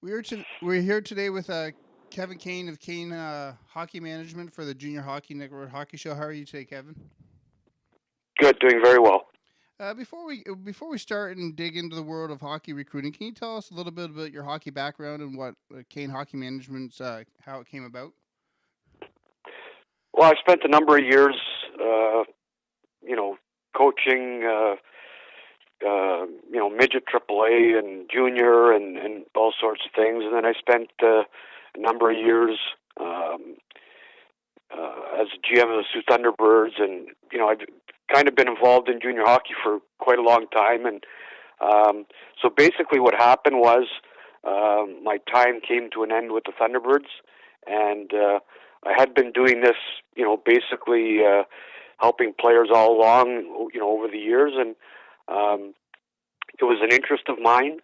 We're here today with Kevin Cain of Cain Hockey Management for the Junior Hockey Network Hockey Show. How are you today, Kevin? Good, doing very well. Before we start and dig into the world of hockey recruiting, can you tell us a little bit about your hockey background and what Cain Hockey Management's how it came about? Well, I spent a number of years, uh, you know, coaching, midget AAA and junior and all sorts of things. And then I spent a number of years um, as a GM of the Sioux Thunderbirds. And, I've kind of been involved in junior hockey for quite a long time. And so basically what happened was my time came to an end with the Thunderbirds. And I had been doing this, basically helping players all along, over the years, and it was an interest of mine.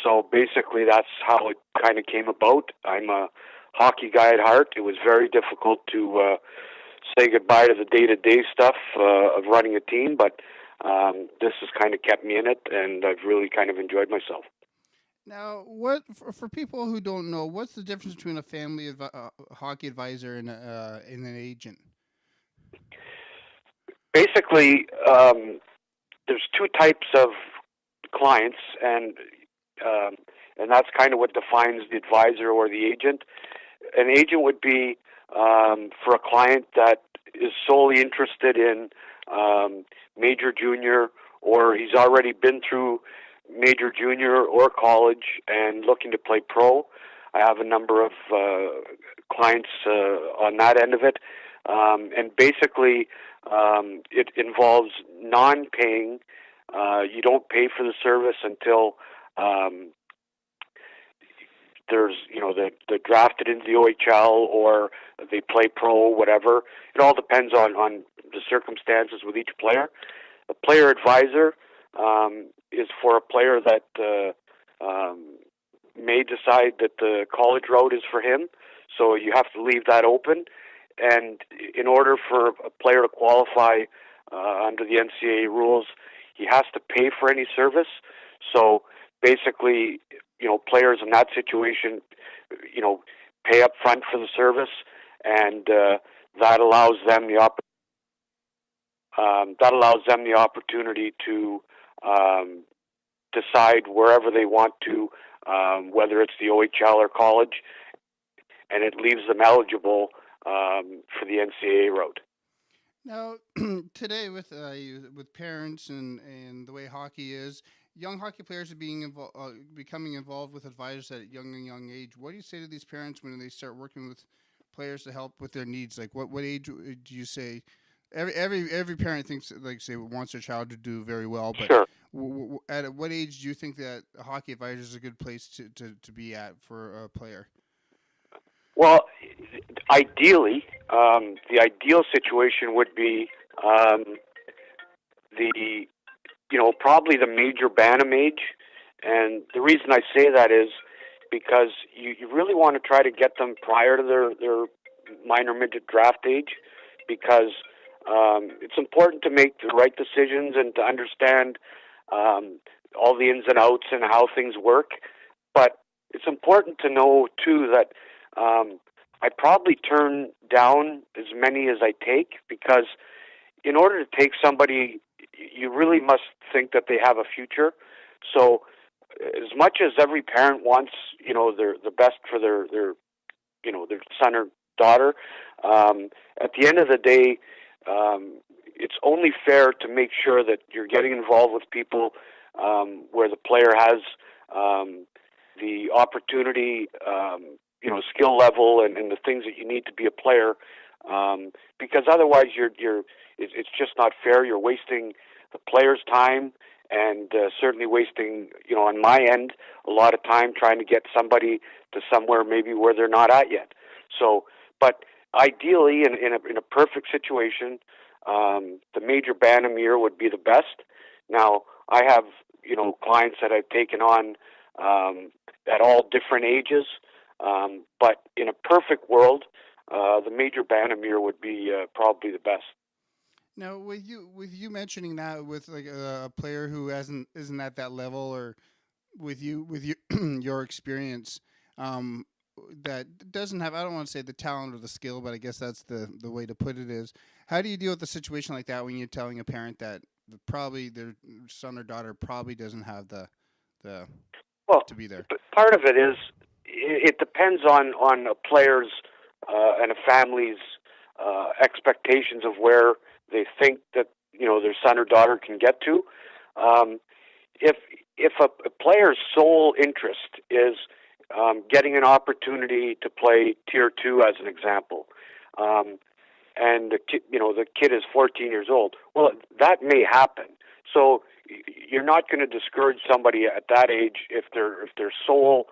So basically, that's how it kind of came about. I'm a hockey guy at heart. It was very difficult to say goodbye to the day-to-day stuff of running a team, but this has kind of kept me in it, and I've really kind of enjoyed myself. Now, what for people who don't know, what's the difference between a hockey advisor and an agent? Basically, there's two types of clients, um, and that's kind of what defines the advisor or the agent. An agent would be for a client that is solely interested in major junior, or he's already been through major junior or college and looking to play pro. I have a number of clients on that end of it. And basically, it involves non-paying. You don't pay for the service until there's, they're drafted into the OHL or they play pro, whatever. It all depends on the circumstances with each player. A player advisor is for a player that may decide that the college route is for him. So you have to leave that open. And in order for a player to qualify under the NCAA rules, he has to pay for any service. So basically, players in that situation, pay up front for the service, and that allows them the opportunity to decide wherever they want to, whether it's the OHL or college, and it leaves them eligible for the NCAA route. Now, today with parents and the way hockey is, young hockey players are becoming involved with advisors at young age. What do you say to these parents when they start working with players to help with their needs? Like, what age do you say? Every parent thinks, like, say, wants their child to do very well, but Sure. at what age do you think that a hockey advisor is a good place to be at for a player? Well, ideally, the ideal situation would be um, the probably the major Bantam age, and the reason I say that is because you really want to try to get them prior to their minor midget draft age, because it's important to make the right decisions and to understand all the ins and outs and how things work. But it's important to know too that I probably turn down as many as I take, because in order to take somebody, you really must think that they have a future. So, as much as every parent wants, the best for their son or daughter, at the end of the day, it's only fair to make sure that you're getting involved with people where the player has the opportunity, skill level, and the things that you need to be a player. Because otherwise, it's just not fair. You're wasting the player's time, and certainly wasting, on my end, a lot of time trying to get somebody to somewhere maybe where they're not at yet. So, but ideally, in a perfect situation, the major Bantam year would be the best. Now, I have clients that I've taken on at all different ages, but in a perfect world, the major Bantam year would be probably the best. Now, with you mentioning that with like a player who isn't at that level, or with your experience, that doesn't have, I don't want to say the talent or the skill, but I guess that's the way to put it is, how do you deal with a situation like that when you're telling a parent that probably their son or daughter probably doesn't have the Well, to be there? part of it is it depends on a player's and a family's expectations of where they think that their son or daughter can get to. If a player's sole interest is getting an opportunity to play Tier 2, as an example, and the kid is 14 years old, well, that may happen. So you're not going to discourage somebody at that age if their sole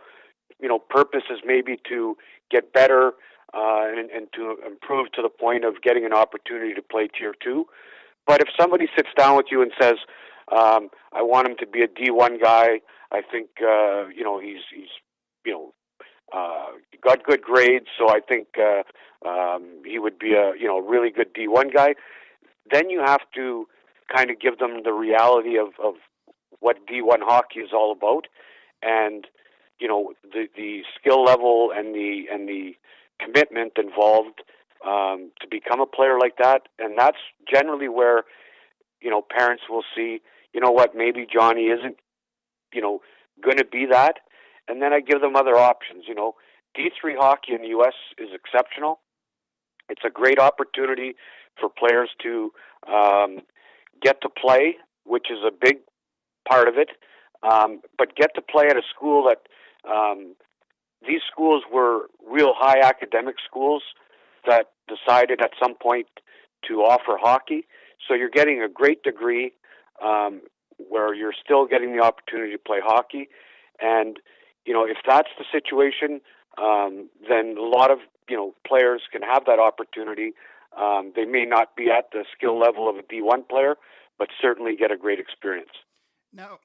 purpose is maybe to get better and to improve to the point of getting an opportunity to play Tier 2. But if somebody sits down with you and says, I want him to be a D1 guy, I think he's got good grades, so I think he would be a really good D1 guy, then you have to kind of give them the reality of what D1 hockey is all about, and the skill level and the commitment involved to become a player like that. And that's generally where parents will see, what, maybe Johnny isn't going to be that, and then I give them other options. D3 hockey in the U.S. is exceptional. It's a great opportunity for players to get to play, which is a big part of it, but get to play at a school that these schools were real high academic schools that decided at some point to offer hockey. So you're getting a great degree where you're still getting the opportunity to play hockey. And, if that's the situation, then a lot of, players can have that opportunity. They may not be at the skill level of a D1 player, but certainly get a great experience. Now,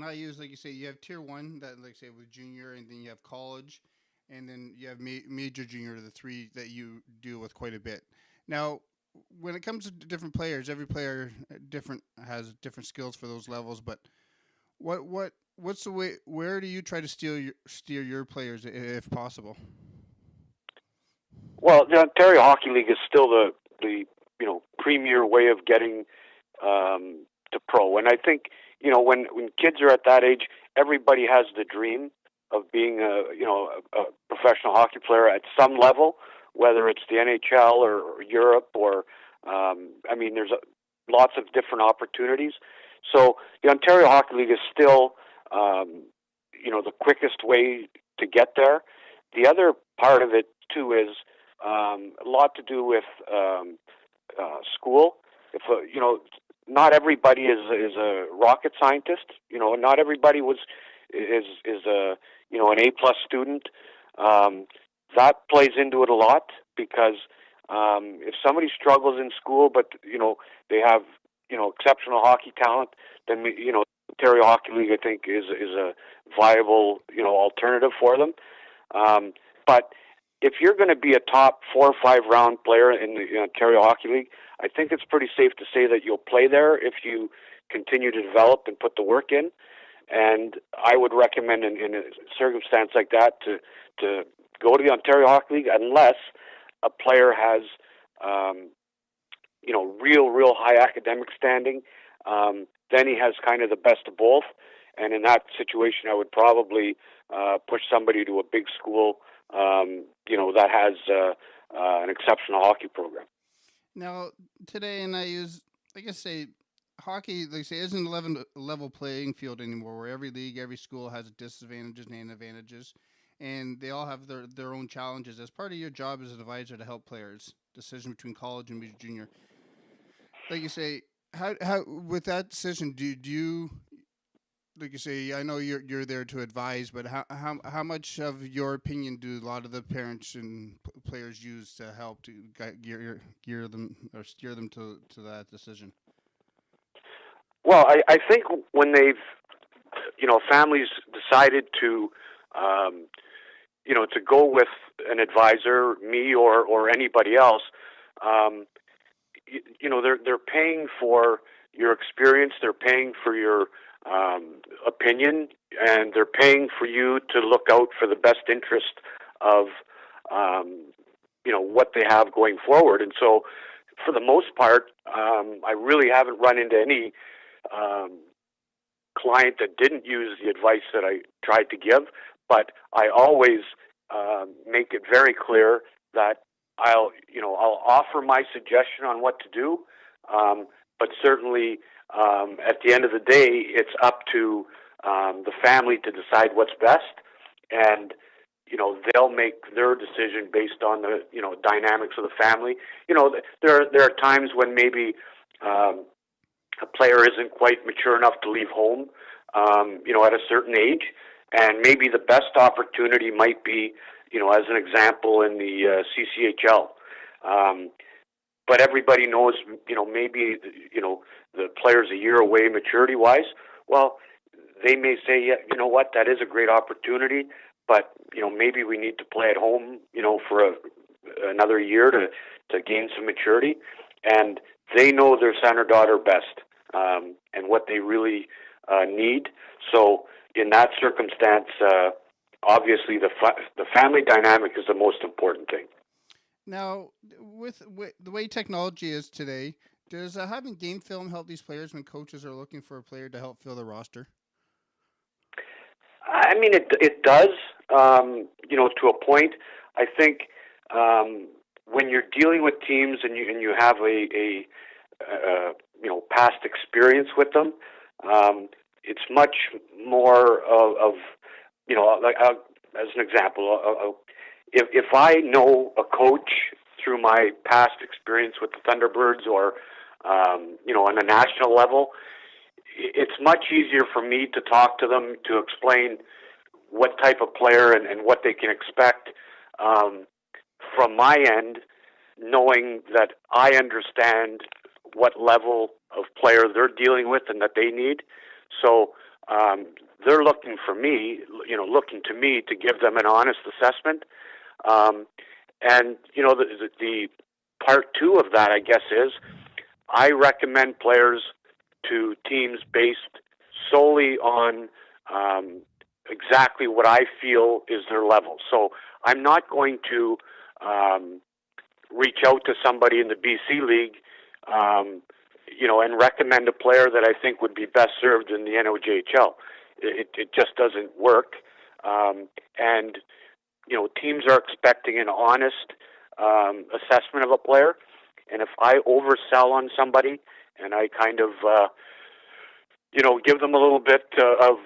I use, like you say, you have Tier 1, that, like say, with junior, and then you have college, and then you have major junior, the three that you deal with quite a bit. Now, when it comes to different players, every player has different skills for those levels, but what's the way, where do you try to steer your players if possible? Well, the Ontario Hockey League is still the premier way of getting to pro, and I think when kids are at that age, everybody has the dream of being a professional hockey player at some level, whether it's the NHL or Europe or there's lots of different opportunities. So the Ontario Hockey League is still the quickest way to get there. The other part of it too is a lot to do with school. If not everybody is a rocket scientist. Not everybody is a an A+ student. That plays into it a lot because if somebody struggles in school, but they have exceptional hockey talent, then Ontario Hockey League, I think, is a viable alternative for them. But if you're going to be a top 4 or 5 round player in the Ontario Hockey League, I think it's pretty safe to say that you'll play there if you continue to develop and put the work in. And I would recommend in a circumstance like that to go to the Ontario Hockey League unless a player has real high academic standing. Then he has kind of the best of both. And in that situation, I would probably push somebody to a big school that has an exceptional hockey program. Now, today, and I use, like I say, hockey, like I say, isn't a level playing field anymore, where every league, every school has disadvantages and advantages, and they all have their own challenges. As part of your job as an advisor to help players, decision between college and major junior, like you say, how with that decision, do you, like you say, I know you're there to advise, but how much of your opinion do a lot of the parents and players use to help to gear them or steer them to that decision? Well, I think when they've families decided to to go with an advisor, me or anybody else, they're paying for your experience, they're paying for your opinion, and they're paying for you to look out for the best interest of what they have going forward. And so, for the most part, I really haven't run into any client that didn't use the advice that I tried to give, but I always make it very clear that I'll offer my suggestion on what to do, but certainly at the end of the day, it's up to the family to decide what's best, and they'll make their decision based on the dynamics of the family. There are times when maybe a player isn't quite mature enough to leave home, at a certain age, and maybe the best opportunity might be, as an example, in the CCHL. But everybody knows, maybe, the player's a year away maturity-wise. Well, they may say, yeah, you know what, that is a great opportunity, but, maybe we need to play at home, for another year to gain some maturity. And they know their son or daughter best, and what they really need. So in that circumstance, obviously the family dynamic is the most important thing. Now, with the way technology is today, does having game film help these players when coaches are looking for a player to help fill the roster? I mean, it does, to a point. I think when you're dealing with teams and you have a past experience with them, it's much more of like as an example, if I know a coach through my past experience with the Thunderbirds or on a national level, it's much easier for me to talk to them, to explain what type of player and what they can expect from my end, knowing that I understand what level of player they're dealing with and that they need. So they're looking for me, looking to me to give them an honest assessment. And the part two of that, I guess, is I recommend players to teams based solely on exactly what I feel is their level. So I'm not going to reach out to somebody in the BC League, and recommend a player that I think would be best served in the NOJHL. It just doesn't work. And teams are expecting an honest assessment of a player. And if I oversell on somebody and I kind of, give them a little bit of,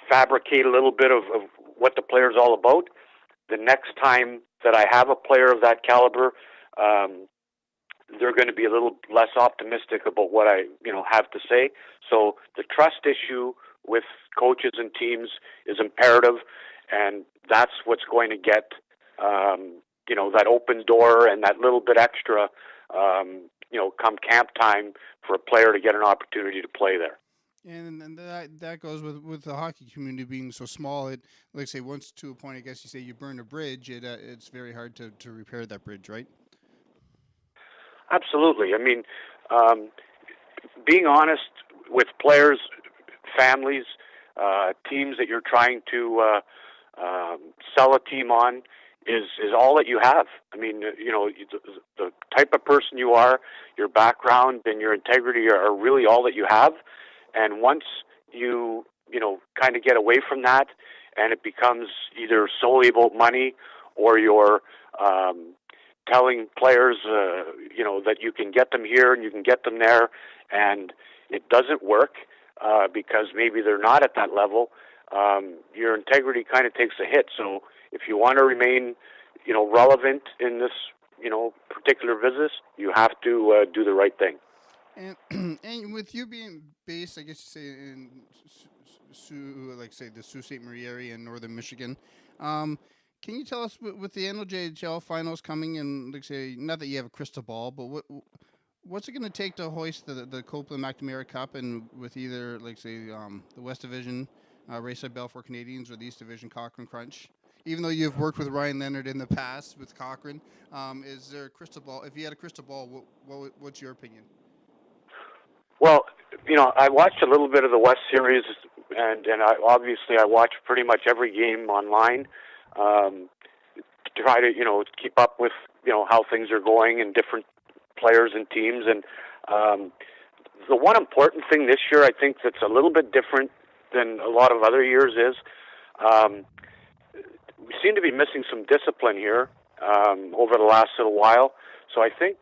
fabricate a little bit of what the player's all about, the next time that I have a player of that caliber, they're going to be a little less optimistic about what I, have to say. So the trust issue with coaches and teams is imperative, and that's what's going to get, that open door and that little bit extra, come camp time for a player to get an opportunity to play there. And that goes with the hockey community being so small. It, like say, once to a point, I guess you say you burn a bridge, it's very hard to repair that bridge, right? Absolutely. I mean, being honest with players, families, teams that you're trying to sell a team on is all that you have. I mean, the type of person you are, your background and your integrity are really all that you have. And once you kind of get away from that and it becomes either solely about money or you're telling players, that you can get them here and you can get them there, and it doesn't work because maybe they're not at that level, your integrity kind of takes a hit. So if you want to remain, relevant in this, particular business, you have to do the right thing. And with you being based, I guess you say in the Sault Ste. Marie area in northern Michigan, can you tell us with the NOJHL finals coming, and not that you have a crystal ball, but what's it going to take to hoist the Copeland McNamara Cup, and with either the West Division Rayside Balfour Canadians or the East Division Cochrane Crunch? Even though you've worked with Ryan Leonard in the past with Cochrane, is there a crystal ball? If you had a crystal ball, what's your opinion? Well, I watched a little bit of the West Series, and I watch pretty much every game online to try to keep up with how things are going and different players and teams. And the one important thing this year, I think, that's a little bit different than a lot of other years is we seem to be missing some discipline here over the last little while. So I think,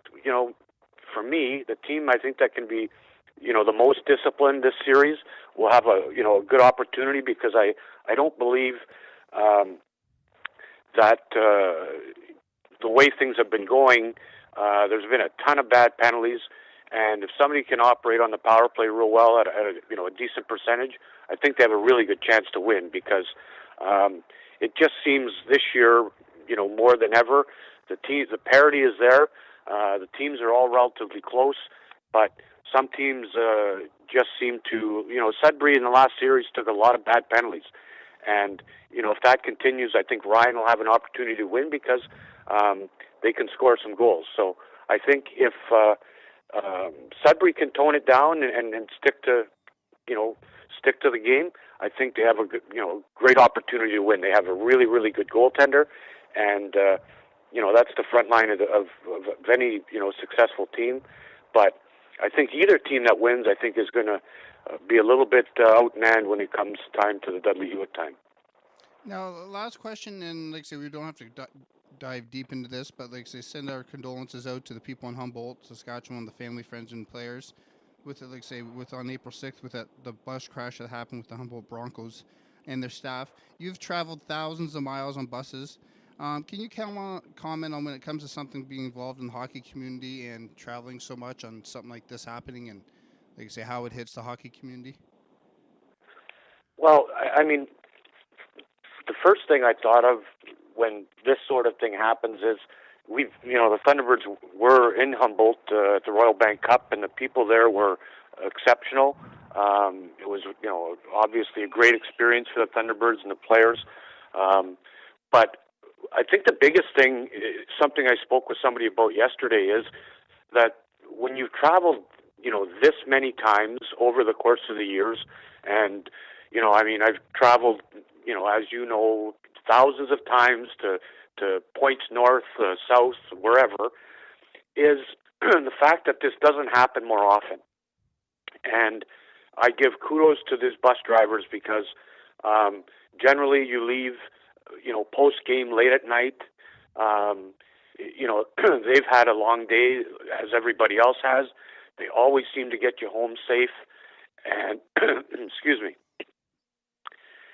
for me, the team I think that can be, the most disciplined this series will have a good opportunity, because I don't believe that the way things have been going, there's been a ton of bad penalties, and if somebody can operate on the power play real well at a decent percentage, I think they have a really good chance to win, because it just seems this year, more than ever, the parity is there. The teams are all relatively close, but some teams just seem to, Sudbury in the last series took a lot of bad penalties. And, if that continues, I think Ryan will have an opportunity to win, because they can score some goals. So I think if Sudbury can tone it down and stick to the game, I think they have a good, great opportunity to win. They have a really, really good goaltender, and that's the front line of any successful team. But I think either team that wins, I think, is going to be a little bit outmanned when it comes time to the Dudley Hewitt time. Now, last question, and like I say, we don't have to dive deep into this, but like I say, send our condolences out to the people in Humboldt, Saskatchewan, the family, friends, and players. With like say, on April 6th, with the bus crash that happened with the Humboldt Broncos and their staff. You've traveled thousands of miles on buses. Can you comment on when it comes to something being involved in the hockey community and traveling so much on something like this happening, and like I say, how it hits the hockey community? Well, I mean, the first thing I thought of when this sort of thing happens is the Thunderbirds were in Humboldt at the Royal Bank Cup, and the people there were exceptional. It was, obviously a great experience for the Thunderbirds and the players. But I think the biggest thing, something I spoke with somebody about yesterday, is that when you've traveled, this many times over the course of the years, and, I've traveled, as thousands of times to points north, south, wherever, is the fact that this doesn't happen more often. And I give kudos to these bus drivers, because generally you leave, post-game late at night. They've had a long day, as everybody else has. They always seem to get you home safe. And, excuse me.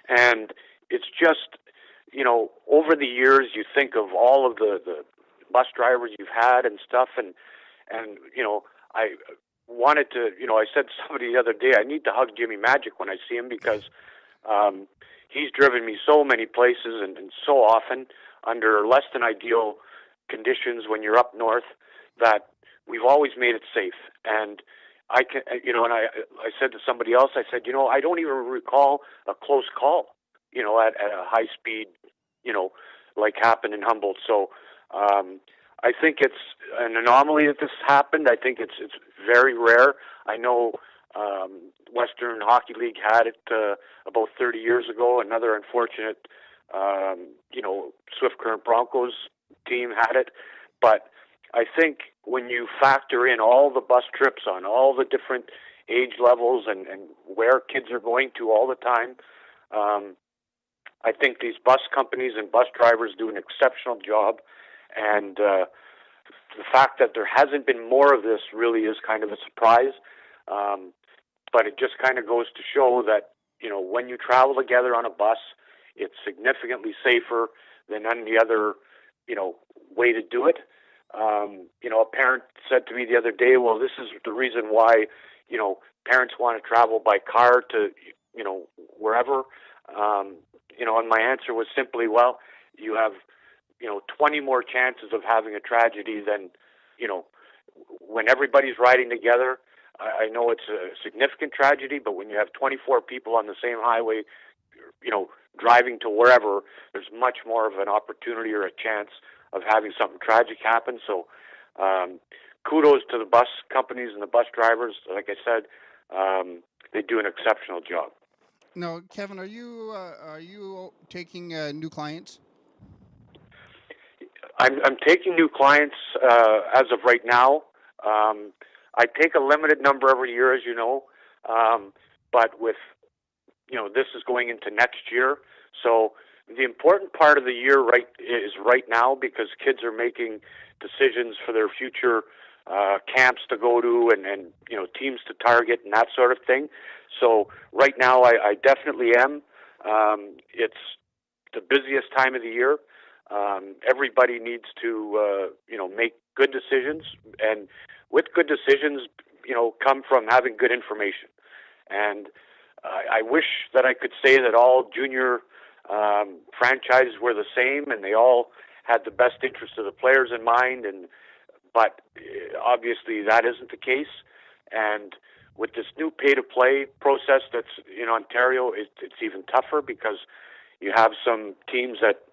And it's just, over the years, you think of all of the bus drivers you've had and stuff, and I wanted to, I said to somebody the other day, I need to hug Jimmy Magic when I see him, because he's driven me so many places and so often under less than ideal conditions when you're up north, that we've always made it safe. And I can, and I said to somebody else, I said, I don't even recall a close call, at a high speed, like happened in Humboldt. So I think it's an anomaly that this happened. I think it's very rare. I know Western Hockey League had it about 30 years ago. Another unfortunate, Swift Current Broncos team had it. But I think when you factor in all the bus trips on all the different age levels and where kids are going to all the time, I think these bus companies and bus drivers do an exceptional job. And the fact that there hasn't been more of this really is kind of a surprise. But it just kind of goes to show that, when you travel together on a bus, it's significantly safer than any other, way to do it. A parent said to me the other day, well, this is the reason why, parents want to travel by car to, wherever. And my answer was simply, well, you have, 20 more chances of having a tragedy than, when everybody's riding together. I know it's a significant tragedy, but when you have 24 people on the same highway, driving to wherever, there's much more of an opportunity or a chance of having something tragic happen. So kudos to the bus companies and the bus drivers. Like I said, they do an exceptional job. Now, Kevin, are you taking new clients? I'm taking new clients as of right now. I take a limited number every year, as you know, but with this is going into next year. So the important part of the year is right now, because kids are making decisions for their future camps to go to and teams to target and that sort of thing. So right now I definitely am. It's the busiest time of the year. Everybody needs to make good decisions, and with good decisions come from having good information. And I wish that I could say that all junior franchises were the same and they all had the best interest of the players in mind, but obviously that isn't the case. And with this new pay-to-play process that's in Ontario, it's even tougher, because you have some teams that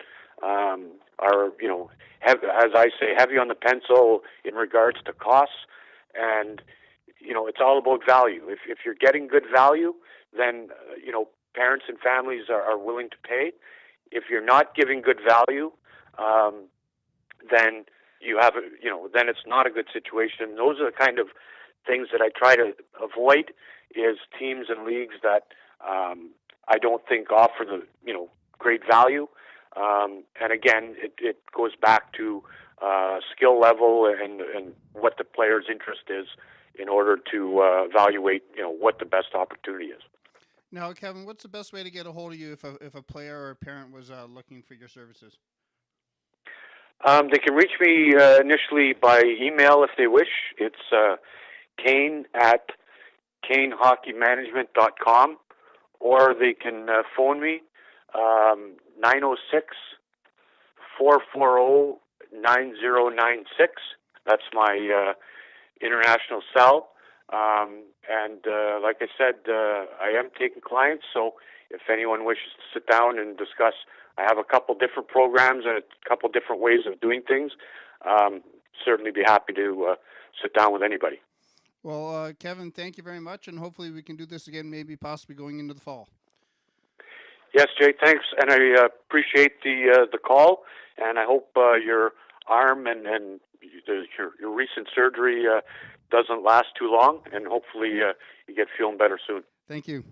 are, as I say, heavy on the pencil in regards to costs, and it's all about value. If you're getting good value, then parents and families are willing to pay. If you're not giving good value, then then it's not a good situation. Those are the kind of things that I try to avoid, is teams and leagues that I don't think offer the great value. And again, it goes back to skill level and what the player's interest is, in order to evaluate what the best opportunity is. Now, Kevin, what's the best way to get a hold of you if a player or a parent was looking for your services? They can reach me initially by email if they wish. It's Cain at CainHockeyManagement.com, or they can phone me 906-440-9096. That's my international cell. And like I said, I am taking clients, so if anyone wishes to sit down and discuss, I have a couple different programs and a couple different ways of doing things. Certainly be happy to sit down with anybody. Well, Kevin, thank you very much, and hopefully we can do this again, maybe possibly going into the fall. Yes, Jay, thanks, and I appreciate the call, and I hope your arm and your recent surgery doesn't last too long, and hopefully you get feeling better soon. Thank you.